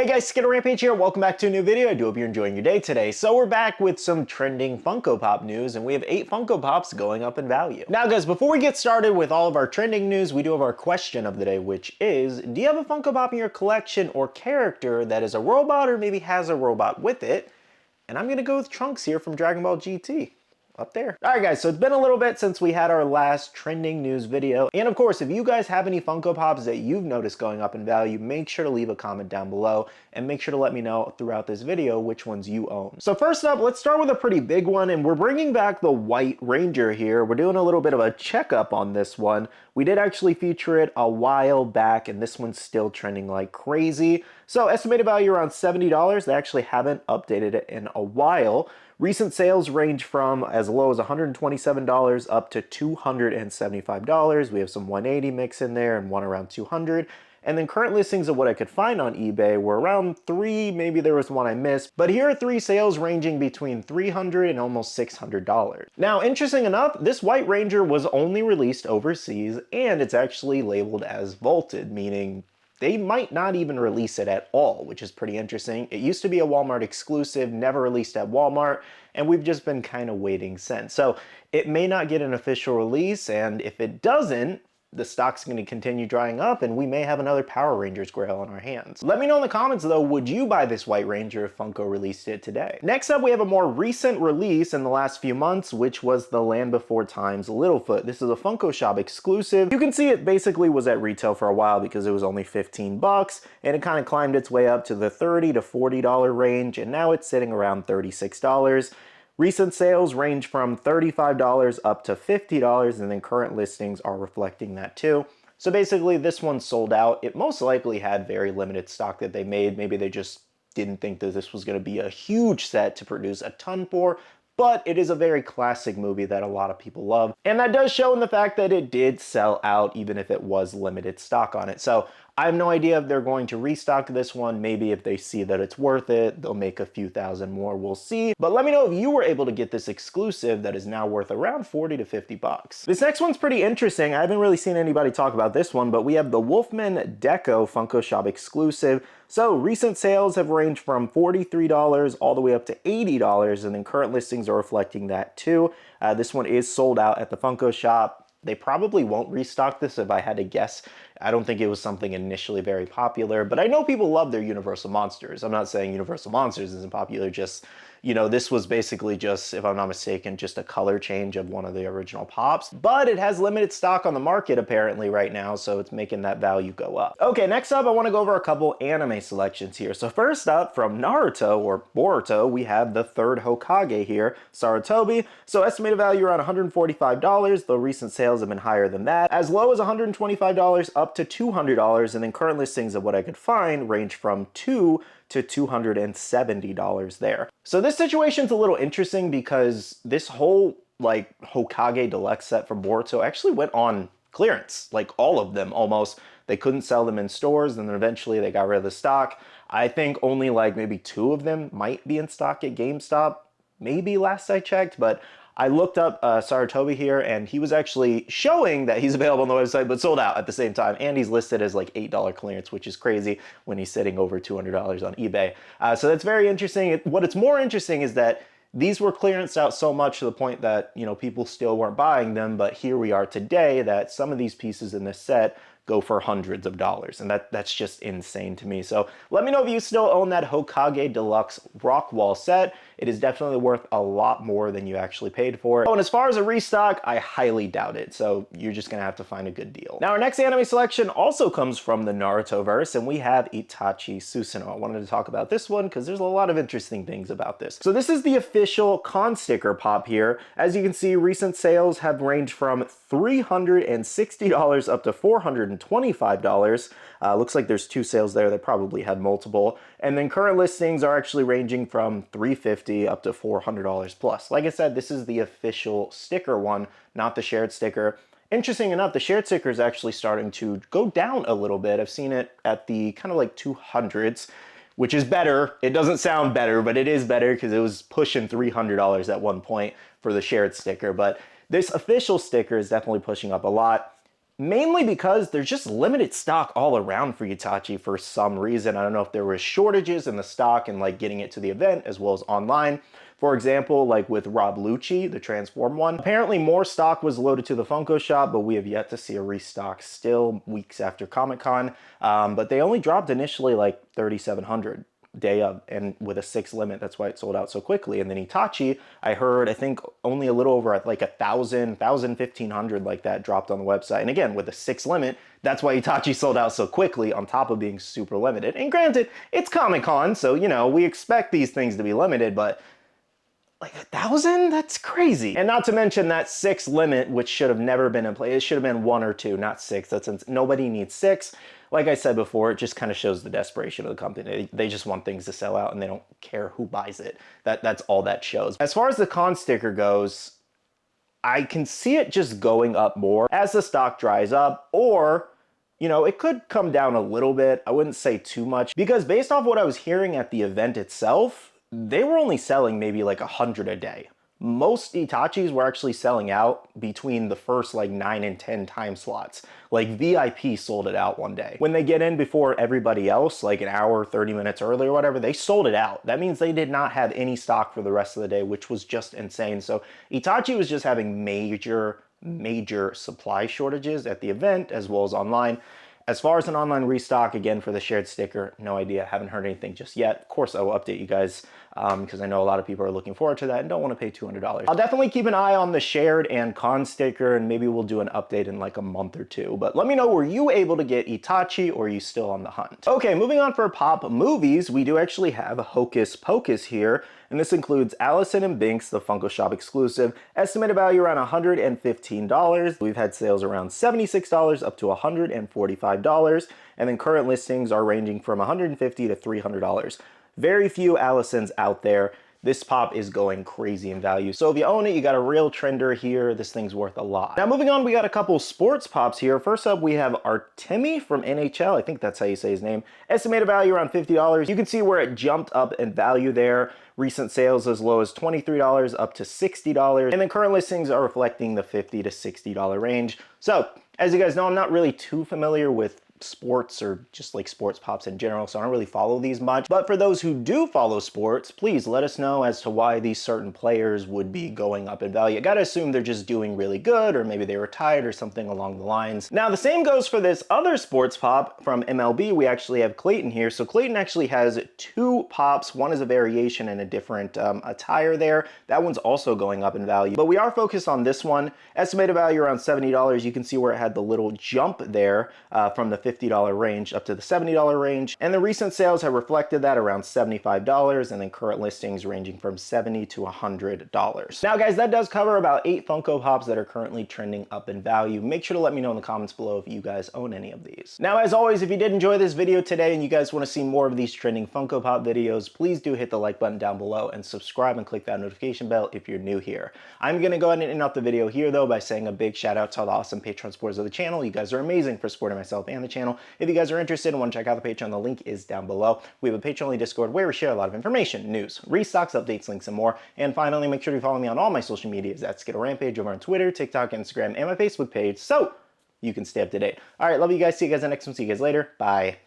Hey guys, Skittlerampage here. Welcome back to a new video. I do hope you're enjoying your day today. So we're back with some trending Funko Pop news, and we have 8 Funko Pops going up in value. Now guys, before we get started with all of our trending news, we do have our question of the day, which is, do you have a Funko Pop in your collection or character that is a robot or maybe has a robot with it? And I'm gonna go with Trunks here from Dragon Ball GT. Up there. Alright guys, so it's been a little bit since we had our last trending news video. And of course, if you guys have any Funko Pops that you've noticed going up in value, make sure to leave a comment down below and make sure to let me know throughout this video which ones you own. So first up, let's start with a pretty big one, and we're bringing back the White Ranger here. We're doing a little bit of a checkup on this one. We did actually feature it a while back, and this one's still trending like crazy. So estimated value around $70. They actually haven't updated it in a while. Recent sales range from as low as $127 up to $275. We have some 180 mix in there and one around 200. And then current listings of what I could find on eBay were around 3, maybe there was one I missed. But here are 3 sales ranging between $300 and almost $600. Now, interesting enough, this White Ranger was only released overseas, and it's actually labeled as vaulted, meaning they might not even release it at all, which is pretty interesting. It used to be a Walmart exclusive, never released at Walmart, and we've just been kind of waiting since. So it may not get an official release, and if it doesn't, the stock's going to continue drying up, and we may have another Power Rangers grail on our hands. Let me know in the comments though, would you buy this White Ranger if Funko released it today? Next up, we have a more recent release in the last few months, which was the Land Before Time's Littlefoot. This is a Funko Shop exclusive. You can see it basically was at retail for a while because it was only 15 bucks, and it kind of climbed its way up to the $30 to $40 range, and now it's sitting around $36. Recent sales range from $35 up to $50, and then current listings are reflecting that too. So basically this one sold out. It most likely had very limited stock that they made. Maybe they just didn't think that this was going to be a huge set to produce a ton for, but it is a very classic movie that a lot of people love. And that does show in the fact that it did sell out even if it was limited stock on it. So I have no idea if they're going to restock this one. Maybe if they see that it's worth it, they'll make a few thousand more, we'll see. But let me know if you were able to get this exclusive that is now worth around 40 to 50 bucks. This next one's pretty interesting. I haven't really seen anybody talk about this one, but we have the Wolfman Deco Funko Shop exclusive. So recent sales have ranged from $43 all the way up to $80, and then current listings are reflecting that too. This one is sold out at the Funko Shop. They probably won't restock this if I had to guess. I don't think it was something initially very popular, but I know people love their Universal Monsters. I'm not saying Universal Monsters isn't popular, just, you know, this was basically just, if I'm not mistaken, just a color change of one of the original Pops. But it has limited stock on the market apparently right now, so it's making that value go up. Okay, next up, I want to go over a couple anime selections here. So first up, from Naruto, or Boruto, we have the third Hokage here, Sarutobi. So estimated value around $145, though recent sales have been higher than that. As low as $125 up to $200, and then current listings of what I could find range from $2 to $270 there. So this situation's a little interesting because this whole like Hokage Deluxe set from Boruto actually went on clearance, like all of them almost. They couldn't sell them in stores, and then eventually they got rid of the stock. I think only like maybe 2 of them might be in stock at GameStop, maybe last I checked, but I looked up Sarutobi here, and he was actually showing that he's available on the website, but sold out at the same time. And he's listed as like $8 clearance, which is crazy when he's sitting over $200 on eBay. So that's very interesting. What's more interesting is that these were clearanced out so much to the point that, you know, people still weren't buying them. But here we are today that some of these pieces in this set go for hundreds of dollars, and that's just insane to me. So let me know if you still own that Hokage Deluxe Rock Wall set. It is definitely worth a lot more than you actually paid for it. Oh, and as far as a restock, I highly doubt it, so you're just gonna have to find a good deal. Now our next anime selection also comes from the Naruto verse, and we have Itachi Susanoo. I wanted to talk about this one because there's a lot of interesting things about this. So this is the official con sticker pop here. As you can see, recent sales have ranged from $360 up to $425. Looks like there's 2 sales there that probably had multiple. And then current listings are actually ranging from $350 up to $400 plus. Like I said, this is the official sticker one, not the shared sticker. Interesting enough, the shared sticker is actually starting to go down a little bit. I've seen it at the kind of like 200s, which is better. It doesn't sound better, but it is better because it was pushing $300 at one point for the shared sticker. But this official sticker is definitely pushing up a lot. mainly because there's just limited stock all around for Itachi for some reason. I don't know if there was shortages in the stock and like getting it to the event as well as online. For example, like with Rob Lucci, the Transform one, apparently more stock was loaded to the Funko shop, but we have yet to see a restock still weeks after Comic-Con. But they only dropped initially like 3,700 day of, and with a 6 limit, that's why it sold out so quickly. And then Itachi, I heard, I think only a little over like 1,500 like that dropped on the website. And again, with a 6 limit, that's why Itachi sold out so quickly on top of being super limited. And granted, it's Comic-Con, so you know, we expect these things to be limited, but like 1,000? That's crazy. And not to mention that 6 limit, which should have never been in play. It should have been 1 or 2, not 6. Nobody needs 6. Like I said before, it just kind of shows the desperation of the company. They just want things to sell out and they don't care who buys it. That's all that shows. As far as the con sticker goes, I can see it just going up more as the stock dries up, or you know, it could come down a little bit. I wouldn't say too much, because based off what I was hearing at the event itself, they were only selling maybe like 100 a day. Most Itachis were actually selling out between the first like 9 and 10 time slots. Like VIP sold it out one day. When they get in before everybody else, like an hour, 30 minutes early or whatever, they sold it out. That means they did not have any stock for the rest of the day, which was just insane. So Itachi was just having major supply shortages at the event as well as online. As far as an online restock, again, for the shared sticker, no idea. Haven't heard anything just yet. Of course, I will update you guys because I know a lot of people are looking forward to that and don't want to pay $200. I'll definitely keep an eye on the shared and con sticker, and maybe we'll do an update in like a month or two. But let me know, were you able to get Itachi, or are you still on the hunt? Okay, moving on for pop movies, we do actually have Hocus Pocus here. And this includes Allison and Binks, the Funko Shop exclusive, estimated value around $115. We've had sales around $76 up to $145, and then current listings are ranging from $150 to $300. Very few Allisons out there. This pop is going crazy in value. So if you own it, you got a real trender here. This thing's worth a lot. Now moving on, we got a couple sports pops here. First up, we have Artemi from NHL. I think that's how you say his name. Estimated value around $50. You can see where it jumped up in value there. Recent sales as low as $23 up to $60. And then current listings are reflecting the $50 to $60 range. So as you guys know, I'm not really too familiar with sports or just like sports pops in general, so I don't really follow these much. But for those who do follow sports, please let us know as to why these certain players would be going up in value. I gotta assume they're just doing really good, or maybe they retired or something along the lines. Now the same goes for this other sports pop from MLB. We actually have Clayton here. So Clayton actually has 2 pops. One is a variation and a different attire there. That one's also going up in value, but we are focused on this one. Estimated value around $70. You can see where it had the little jump there from the $50 range up to the $70 range. And the recent sales have reflected that around $75, and then current listings ranging from $70 to $100. Now guys, that does cover about 8 Funko Pops that are currently trending up in value. Make sure to let me know in the comments below if you guys own any of these. Now as always, if you did enjoy this video today and you guys want to see more of these trending Funko Pop videos, please do hit the like button down below and subscribe and click that notification bell if you're new here. I'm gonna go ahead and end off the video here though by saying a big shout out to all the awesome Patreon supporters of the channel. You guys are amazing for supporting myself and the channel. If you guys are interested and want to check out the Patreon, the link is down below. We have a Patreon-only Discord where we share a lot of information, news, restocks, updates, links, and more. And finally, make sure to follow me on all my social medias at Skittlerampage over on Twitter, TikTok, Instagram, and my Facebook page so you can stay up to date. All right, love you guys. See you guys in the next one. See you guys later. Bye.